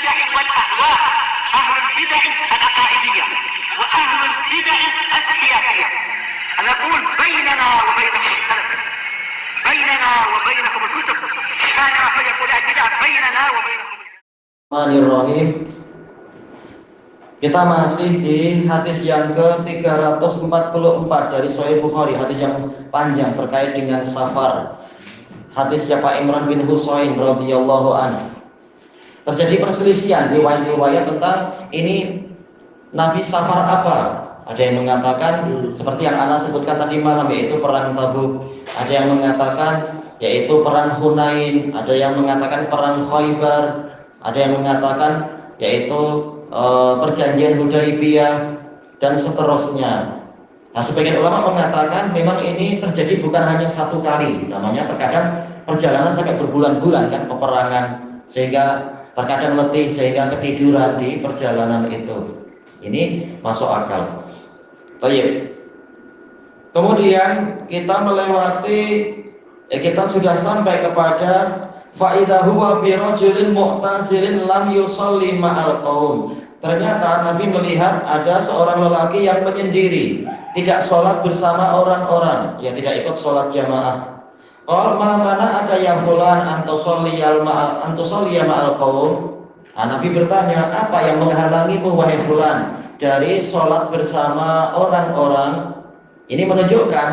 البدع والأهواء، أهل البدع العقائدية وأهل البدع السياسية. نقول بيننا وبينكم السلف، بيننا وبينكم الكتب، كان فيقول البدع بيننا وبينكم. Bismillahirrahmanirrahim. Kita masih di hadis yang ke-344 dari Sahih Bukhari, hadis yang panjang terkait dengan safar. Hadis Pak Imran bin Husain radhiyallahu anhu. Terjadi perselisihan riwayat-riwayat tentang ini Nabi safar apa. Ada yang mengatakan seperti yang Ana sebutkan tadi malam, yaitu perang Tabuk. Ada yang mengatakan yaitu perang Hunain. Ada yang mengatakan perang Khaybar. Ada yang mengatakan yaitu perjanjian Hudaibiyah dan seterusnya. Nah, sebagian ulama mengatakan memang ini terjadi bukan hanya satu kali. Namanya terkadang perjalanan sampai berbulan-bulan kan, peperangan, sehingga terkadang letih sehingga ketiduran di perjalanan itu. Ini masuk akal. Baik. Kemudian kita melewati, kita sudah sampai kepada fa'idha huwa birajulin mu'tazilin lam yusalli ma'al qaum. Ternyata Nabi melihat ada seorang lelaki yang menyendiri, tidak sholat bersama orang-orang, ya tidak ikut sholat jamaah. Qal ma mana ada ya fulan antusalliya ma'al qaum. Nabi bertanya, apa yang menghalangimu wahai fulan dari sholat bersama orang-orang? Ini menunjukkan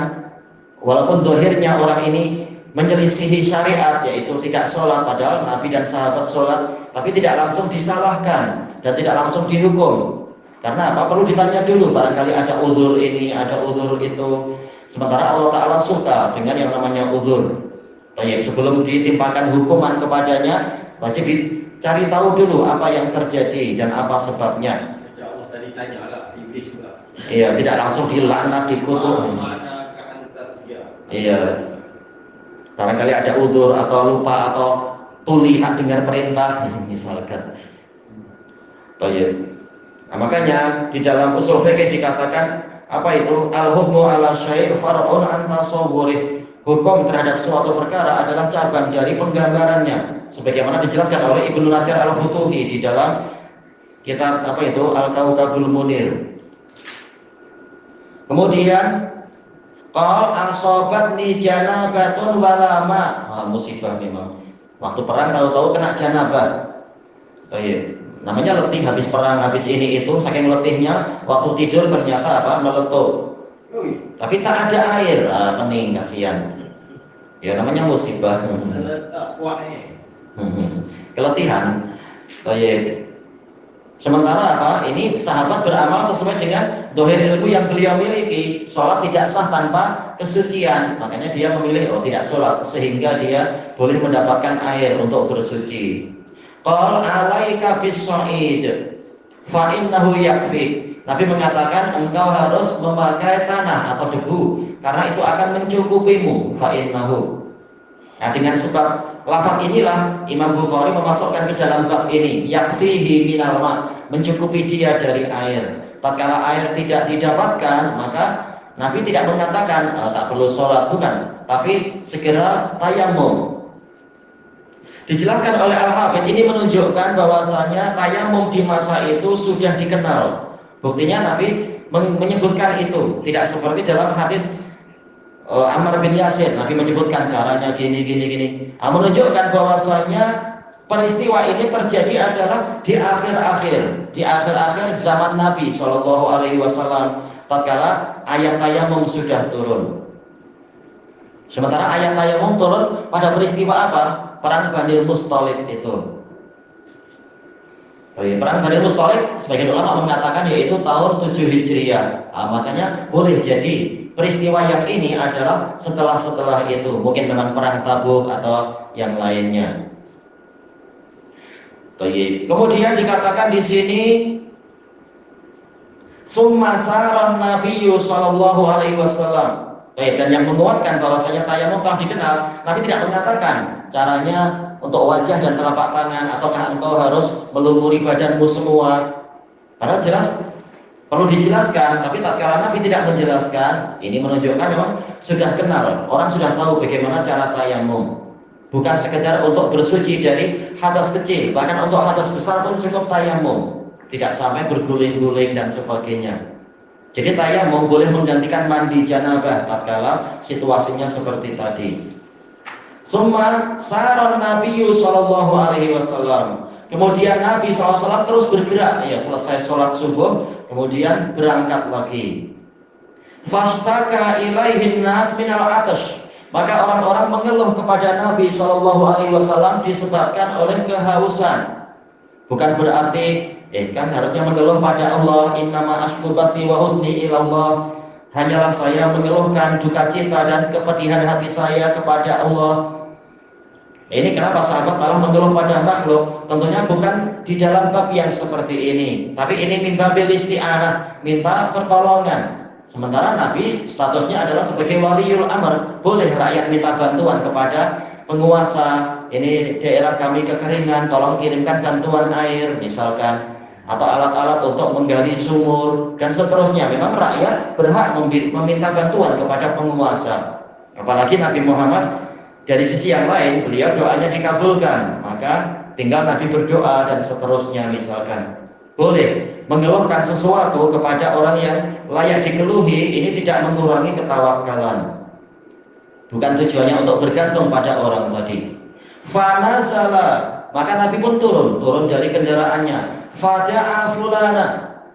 walaupun dohirnya orang ini menyelisihi syariat, yaitu tidak sholat, padahal Nabi dan sahabat sholat, tapi tidak langsung disalahkan dan tidak langsung dihukum. Karena apa? Perlu ditanya dulu, barangkali ada uzur ini, ada uzur itu. Sementara Allah Ta'ala suka dengan yang namanya uzur. Baik, sebelum ditimpakan hukuman kepadanya, wajib dicari tahu dulu apa yang terjadi dan apa sebabnya. Allah tadi tanya lah, iblis juga. Iya, tidak langsung dilaknat, dikutuk. Iya. Barangkali ada udzur atau lupa atau tuli tak dengar perintah, misalkan. Baik. Nah, makanya di dalam usul fikih dikatakan apa itu al-hukmu ala syai' far'un an tasawwurih. Hukum terhadap suatu perkara adalah cabang dari penggambarannya, sebagaimana dijelaskan oleh Ibnu Najjar al-Futuhi di dalam kitab apa itu Al-Kawkabul Munir. Kemudian qal asobatni janabatun walama. Musibah memang. Waktu perang tahu-tahu kena janabah. Baik. Namanya letih habis perang, habis ini itu, saking letihnya waktu tidur ternyata apa? Meletup. Tapi tak ada air, pening, kasihan. Ya namanya musibah. Keletihan. Baik. Sementara apa? Ini sahabat beramal sesuai dengan dohir ilmu yang beliau miliki. Sholat tidak sah tanpa kesucian. Makanya dia memilih tidak sholat, sehingga dia boleh mendapatkan air untuk bersuci. Qal alaika bis-sha'id fa innahu yakfi. Nabi mengatakan engkau harus memakai tanah atau debu karena itu akan mencukupimu. Fa innahu. Nah, dengan sebab lafaz inilah Imam Bukhari memasukkan ke dalam bab ini yakfihi minal ma, mencukupi dia dari air. Tatkala air tidak didapatkan, maka Nabi tidak mengatakan tak perlu sholat, bukan, tapi segera tayamum. Dijelaskan oleh Al-Hafidz, ini menunjukkan bahwasanya tayamum di masa itu sudah dikenal. Buktinya Nabi menyebutkan itu, tidak seperti dalam hadis Ammar bin Yasir. Nabi menyebutkan caranya gini. Menunjukkan bahwasanya peristiwa ini terjadi adalah di akhir-akhir zaman Nabi Shallallahu Alaihi Wasallam. Tatkala ayat tayamum sudah turun. Sementara ayat tayamum turun pada peristiwa apa? Perang Bani Musthalib itu. Perang Bani Musthalib, sebagian ulama mengatakan yaitu tahun 7 Hijriah. Makanya boleh jadi peristiwa yang ini adalah setelah itu. Mungkin memang perang Tabuk atau yang lainnya. Kemudian dikatakan di sini summa saran Nabiyyu sallallahu alaihi wasallam. Dan yang menguatkan bahwasanya tayamum telah dikenal, Nabi tidak mengatakan caranya untuk wajah dan telapak tangan ataukah engkau harus melumuri badanmu semua. Karena jelas perlu dijelaskan, tapi tatkala Nabi tidak menjelaskan, ini menunjukkan memang sudah kenal, orang sudah tahu bagaimana cara tayamum. Bukan sekedar untuk bersuci dari hadas kecil, bahkan untuk hadas besar pun cukup tayamum, tidak sampai berguling-guling dan sebagainya. Jadi tayamum boleh menggantikan mandi janabah tatkala situasinya seperti tadi. Summa sarar Nabi sallallahu alaihi wasallam. Kemudian Nabi SAW terus bergerak, ya selesai sholat subuh, kemudian berangkat lagi. Fashtaka ilaihin nas minal atash. Maka orang-orang mengeluh kepada Nabi SAW disebabkan oleh kehausan. Bukan berarti, kan harusnya mengeluh pada Allah. Innama ashku bathi wa husni ilallah. Hanyalah saya mengeluhkan duka cita dan kepedihan hati saya kepada Allah. Ini kenapa sahabat malah mengeluh pada makhluk? Tentunya bukan di dalam bab yang seperti ini, tapi ini min babil isti'anah, minta pertolongan. Sementara Nabi statusnya adalah sebagai waliul amr, boleh rakyat minta bantuan kepada penguasa. Ini daerah kami kekeringan, tolong kirimkan bantuan air misalkan, atau alat-alat untuk menggali sumur dan seterusnya. Memang rakyat berhak meminta bantuan kepada penguasa. Apalagi Nabi Muhammad dari sisi yang lain, beliau doanya dikabulkan, maka tinggal Nabi berdoa dan seterusnya misalkan. Boleh mengeluhkan sesuatu kepada orang yang layak dikeluhi, ini tidak mengurangi ketawakalan. Bukan tujuannya untuk bergantung pada orang tadi. Fanazala, maka Nabi pun turun dari kendaraannya. Fada'a fulana,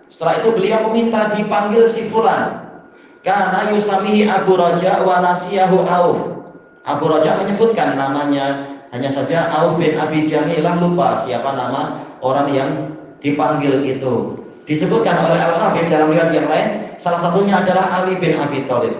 setelah itu beliau meminta dipanggil si fulan. Karena yusamihi Abu Raja wa nasiyahu Auf. Abu Raja menyebutkan namanya, hanya saja Auf bin Abi Jamilah lupa siapa nama orang yang dipanggil itu. Disebutkan oleh Al-Hafidz dalam riwayat yang lain, salah satunya adalah Ali bin Abi Thalib.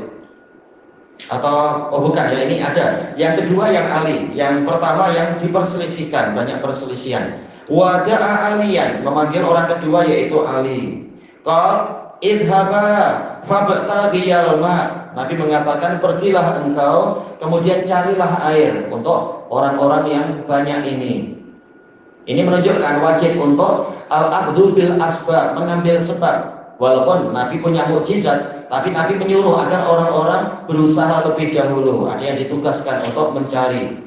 Atau bukan ya, ini ada. Yang kedua yang Ali, yang pertama yang diperselisihkan, banyak perselisihan. Wada'a Aliyan, memanggil orang kedua yaitu Ali. Qal idhaba fabtagiyal ma. Nabi mengatakan, pergilah engkau, kemudian carilah air untuk orang-orang yang banyak ini. Ini menunjukkan wajib untuk al-akhdhu bil asbab, mengambil sebab. Walaupun Nabi punya mukjizat, tapi Nabi menyuruh agar orang-orang berusaha lebih dahulu. Ada yang ditugaskan untuk mencari.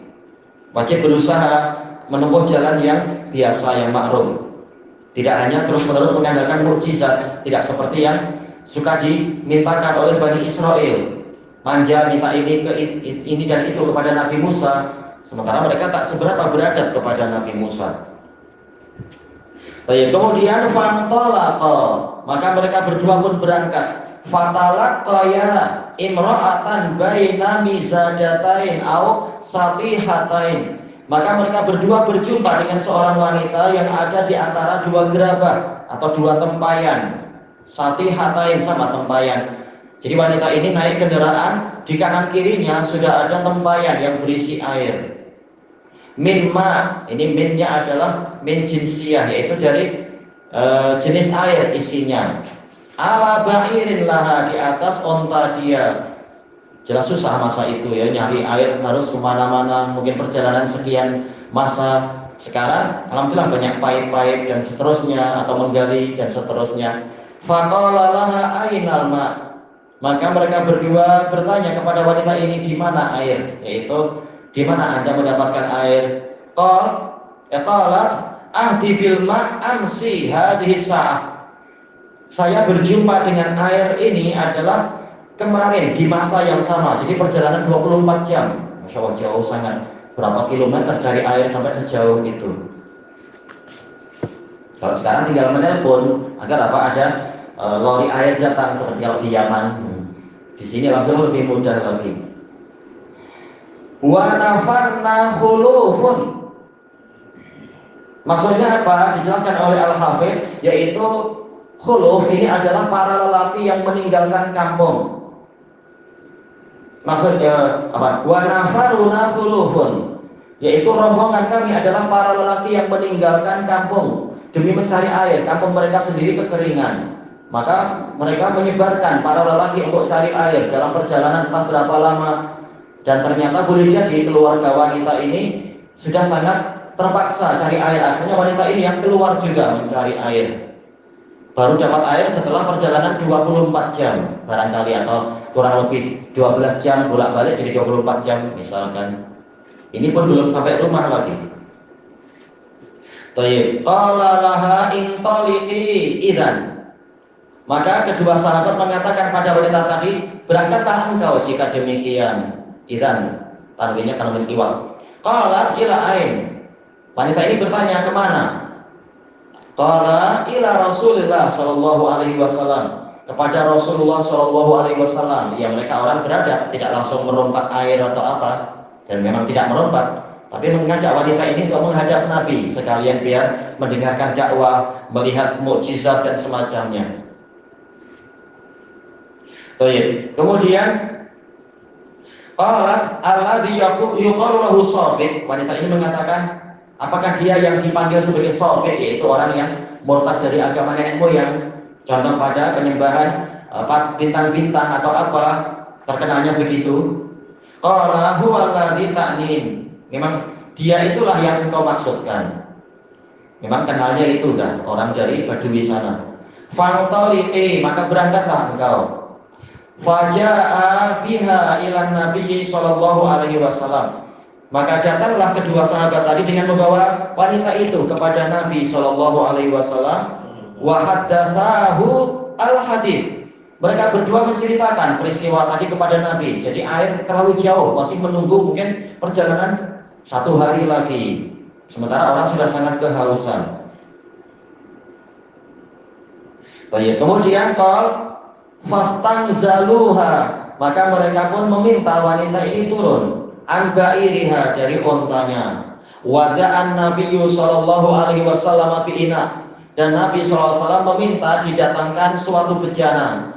Wajib berusaha menempuh jalan yang biasa, yang makruf. Tidak hanya terus-menerus mengandalkan mukjizat, tidak seperti yang suka dimintakan oleh Bani Israel. Manja minta ini dan itu kepada Nabi Musa, sementara mereka tak seberapa beradab kepada Nabi Musa. Kemudian fantalaqa, maka mereka berdua pun berangkat. Fatalaqaya imra'atan baina mizadatain au satihatain. Maka mereka berdua berjumpa dengan seorang wanita yang ada di antara dua gerabah atau dua tempayan. Satihatain sama tempayan. Jadi wanita ini naik kendaraan, di kanan kirinya sudah ada tempayan yang berisi air. Minma, ini minnya adalah min jinsiyah, yaitu dari jenis air isinya. Ala ba'irin laha, di atas onta dia. Jelas susah masa itu ya, nyari air harus kemana-mana, mungkin perjalanan sekian masa. Sekarang alhamdulillah banyak pipe-pipe dan seterusnya, atau menggali dan seterusnya. Faqala laha ainal ma, maka mereka berdua bertanya kepada wanita ini, di mana air, yaitu di mana Anda mendapatkan air? Qalat ahdi bil ma amsi hadhihi sa'ah. Saya berjumpa dengan air ini adalah kemarin di masa yang sama. Jadi perjalanan 24 jam. Masya Allah, jauh sangat. Berapa kilometer cari air sampai sejauh itu. Kalau sekarang tinggal menelpon agar ada lori air datang seperti kalau di Yaman. Di sini alhamdulillah lebih mudah lagi. Wa nafarna khulufun. Maksudnya apa? Dijelaskan oleh Al-Hafidz, yaitu khuluf ini adalah para lelaki yang meninggalkan kampung. Maksudnya apa? Wa nafaruna khulufun, yaitu rombongan kami adalah para lelaki yang meninggalkan kampung demi mencari air. Kampung mereka sendiri kekeringan. Maka mereka menyebarkan para lelaki untuk cari air dalam perjalanan entah berapa lama. Dan ternyata boleh jadi keluarga wanita ini sudah sangat terpaksa cari air. Akhirnya wanita ini yang keluar juga mencari air. Baru dapat air setelah perjalanan 24 jam barangkali, atau kurang lebih 12 jam bolak-balik jadi 24 jam misalkan. Ini pun belum sampai rumah lagi. Baik, qala laha intaliqi idzan. Maka kedua sahabat mengatakan pada wanita tadi, berangkatlah engkau jika demikian. Idzan, tanwinnya tanwin iwal. Qalat ila ain. Wanita ini bertanya kemana? Qala ila Rasulillah sallallahu alaihi wasallam. Kepada Rasulullah sallallahu alaihi wasallam. Ya, mereka orang beradab, tidak langsung merompak air atau apa, dan memang tidak merompak, tapi mengajak wanita ini untuk menghadap Nabi sekalian biar mendengarkan dakwah, melihat mukjizat dan semacamnya. Baik. Kemudian qalat alladzi yuqalu lahu Sabiq. Wanita ini mengatakan, apakah dia yang dipanggil sebagai Sabiq, yaitu orang yang murtad dari agama nenek moyang, contoh pada penyembahan bintang-bintang atau apa, terkenalnya begitu. Qala huwa alladzi ta'nin. Memang dia itulah yang engkau maksudkan. Memang kenalnya itu kan orang dari Badui sana. Fantaliqi, maka berangkatlah engkau. Faja'a biha ilan Nabi sallallahu alaihi wasallam. Maka datanglah kedua sahabat tadi dengan membawa wanita itu kepada Nabi sallallahu alaihi wasallam. Wa haddatsahu al-hadits. Mereka berdua menceritakan peristiwa tadi kepada Nabi. Jadi air terlalu jauh, masih menunggu mungkin perjalanan 1 hari lagi. Sementara orang sudah sangat kehausan. Baik, kemudian fastangzaluha, maka mereka pun meminta wanita ini turun an ba'iriha, dari ontanya. Wada'an Nabiyyu sallallahu alaihi wasallam bi'ina, dan Nabi sallallahu alaihi wasallam meminta didatangkan suatu bejana.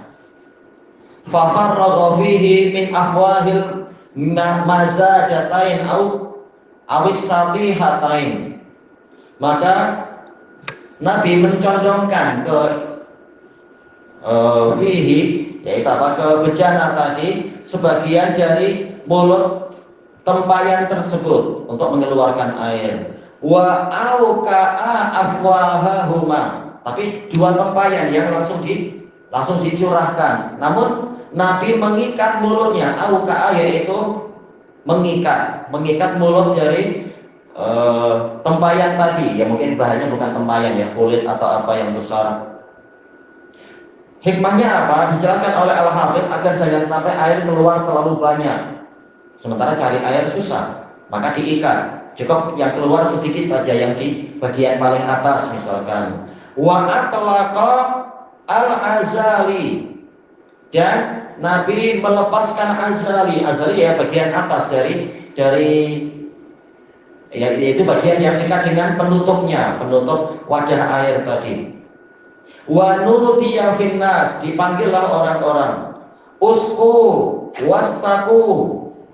Fafarragha fihi min ahwahil mazadatain awis satihatain. Maka Nabi mencondongkan ke fihi, yaitu apa, ke bejana tadi, sebagian dari mulut tempayan tersebut untuk mengeluarkan air. Wa auka'a afwahahuma, tapi 2 tempayan yang langsung dicurahkan. Namun Nabi mengikat mulutnya. Auka'a yaitu mengikat mulut dari tempayan tadi. Ya mungkin bahannya bukan tempayan ya, kulit atau apa yang besar. Hikmahnya apa? Dijelaskan oleh Al-Hafidz agar jangan sampai air keluar terlalu banyak. Sementara cari air susah, maka diikat. Cukup yang keluar sedikit saja, yang di bagian paling atas misalkan. Wa atlaqa al-azali, dan Nabi melepaskan azali. Azali ya bagian atas dari ya, yaitu bagian yang dekat dengan penutupnya, penutup wadah air tadi. Wa nudiya finnas, dipanggillah orang-orang. Usku wastaku,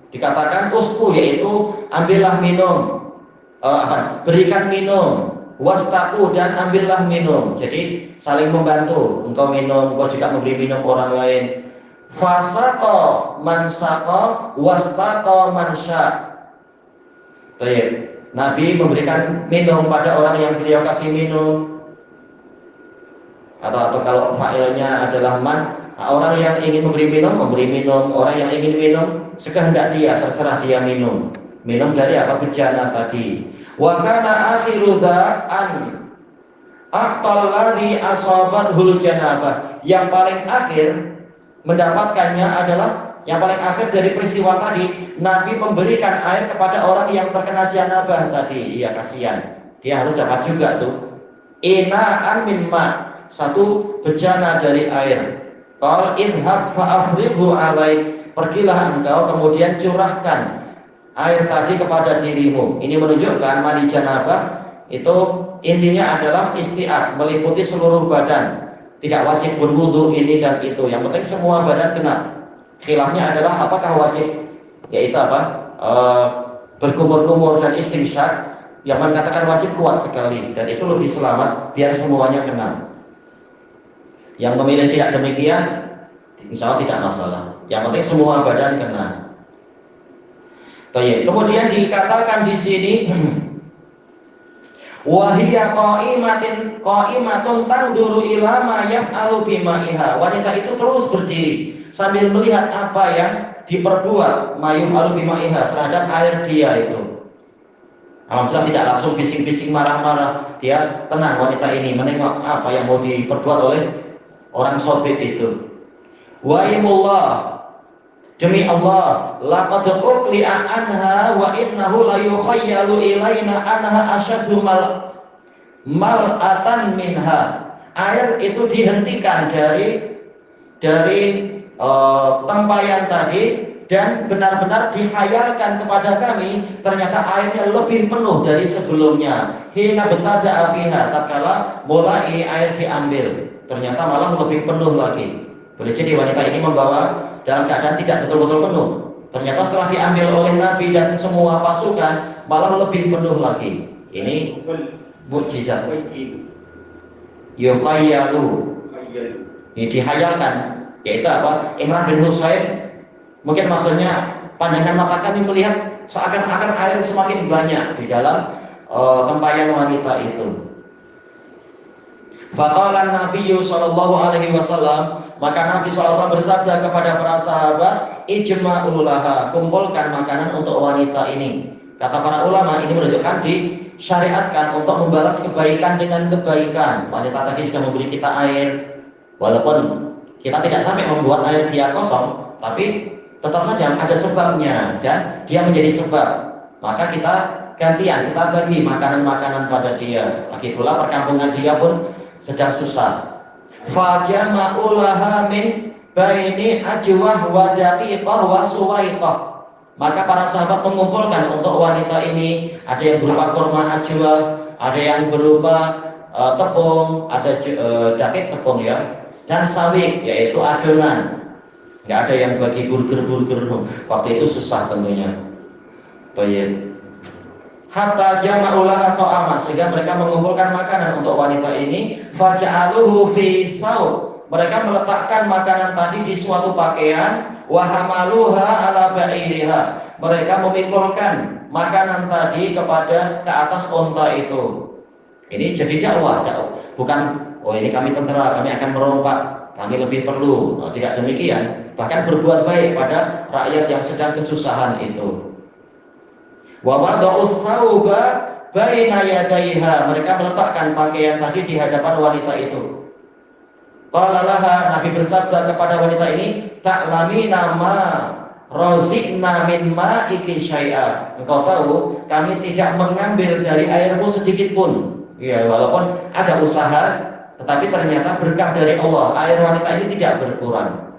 dikatakan usku yaitu ambillah minum, berikan minum. Wastaku, dan ambillah minum. Jadi saling membantu. Engkau minum, engkau juga memberi minum orang lain. Fasaqa man saqa wastaqa man sya. Baik. Nabi memberikan minum pada orang yang beliau kasih minum. Atau kalau fa'ilnya adalah man, orang yang ingin memberi minum, orang yang ingin minum sekehendak dia, terserah dia minum. Minum dari apa, bejana tadi. Wa kana akhiru dza'an aqtal ladzi asabathul janabah. Yang paling akhir mendapatkannya adalah, yang paling akhir dari peristiwa tadi, Nabi memberikan air kepada orang yang terkena janabah tadi. Iya, kasihan. Dia harus dapat juga tuh. Ina'an min ma', satu bejana dari air. Qal idhab fa'afrighu alaik, pergilah engkau kemudian curahkan air tadi kepada dirimu. Ini menunjukkan mandi janabah itu intinya adalah isti'ab, meliputi seluruh badan. Tidak wajib berwudu ini dan itu. Yang penting semua badan kena. Khilafnya adalah apakah wajib, yaitu apa? Berkumur-kumur dan istimsyak. Yang mengatakan wajib kuat sekali, dan itu lebih selamat biar semuanya kena. Yang memilih tidak demikian, insya Allah tidak masalah. Yang penting semua badan kena. Baik. Kemudian dikatakan di sini, wahiyya qa'imatun tanzuru ila ma yaf'alu bima'iha. Wanita itu terus berdiri sambil melihat apa yang diperbuat mayum alu bima'iha, terhadap air dia itu. Alhamdulillah tidak langsung bising-bising marah-marah. Dia tenang, wanita ini menengok apa yang mau diperbuat oleh orang sobek itu. Waimullah, demi Allah, laqad uqli'a anha wa innahu la yukhayyalu ilaina anha asyaddu mal'atan minha. Air itu dihentikan dari tempayan tadi, dan benar-benar dihayalkan kepada kami ternyata airnya lebih penuh dari sebelumnya. Hina betada'a fiha, tatkala mulai air diambil, ternyata malah lebih penuh lagi. Boleh jadi wanita ini membawa dalam keadaan tidak betul-betul penuh. Ternyata setelah diambil oleh Nabi dan semua pasukan malah lebih penuh lagi. Ini mukjizat. Yukhayyalu, ini dihayalkan, yaitu apa? Imran bin Husain mungkin maksudnya pandangan mata kami melihat seakan-akan air semakin banyak di dalam tempayan wanita itu. Faqala Nabi sallallahu alaihi wasallam, maka Nabi SAW bersabda kepada para sahabat, ijma'u laha, kumpulkan makanan untuk wanita ini. Kata para ulama, ini menunjukkan disyariatkan untuk membalas kebaikan dengan kebaikan. Wanita tadi sudah memberi kita air, walaupun kita tidak sampai membuat air dia kosong, tapi tetap saja ada sebabnya dan dia menjadi sebab. Maka kita gantian, kita bagi makanan-makanan pada dia. Lagi pula perkampungan dia pun sedang susah. Fajama'u laha min baini ajwah wa daqiqah wa suwaiqah. Maka para sahabat mengumpulkan untuk wanita ini, ada yang berupa kurma ajwah, ada yang berupa tepung, ada dakik tepung ya, dan sawik yaitu adonan. Nggak ada yang bagi burger. Waktu itu susah tentunya. Baik. Hatta jama'ulah atau aman, sehingga mereka mengumpulkan makanan untuk wanita ini. Faja'aluhu fi saw. Mereka meletakkan makanan tadi di suatu pakaian. Wahamaluha ala ba'iriha. Mereka memikulkan makanan tadi ke atas unta itu. Ini jadi dakwah. Bukan, oh ini kami tentara, kami akan merompak, kami lebih perlu. Oh, tidak demikian. Bahkan berbuat baik pada rakyat yang sedang kesusahan itu. Wa wada'us sauba baina yadayha. Mereka meletakkan pakaian tadi di hadapan wanita itu. Qala laha, Nabi bersabda kepada wanita ini, ta'lamina ma razikna min ma'iki syai'a. Engkau tahu, kami tidak mengambil dari airmu sedikit pun. Ya, walaupun ada usaha, tetapi ternyata berkah dari Allah. Air wanita ini tidak berkurang.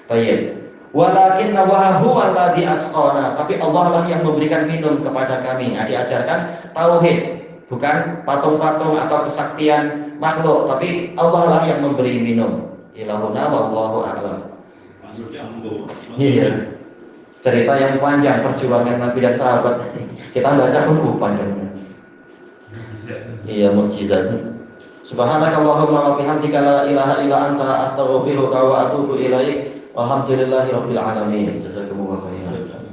Baik. Walakin huwa alladzi asqana, tapi Allah lah yang memberikan minum kepada kami. Nah, diajarkan tauhid, bukan patung-patung atau kesaktian makhluk, tapi Allah lah yang memberi minum. Ilahuna wallahu a'lam. Iya. Cerita yang panjang perjuangan Nabi dan sahabat. Kita baca pun panjangnya. Iya, mukjizat. Subhanakallahumma wa bihamdika la ilaha illa anta astaghfiruka wa atubu ilaik. Alhamdulillahirabbil alamin. Jazakumullahu khairan.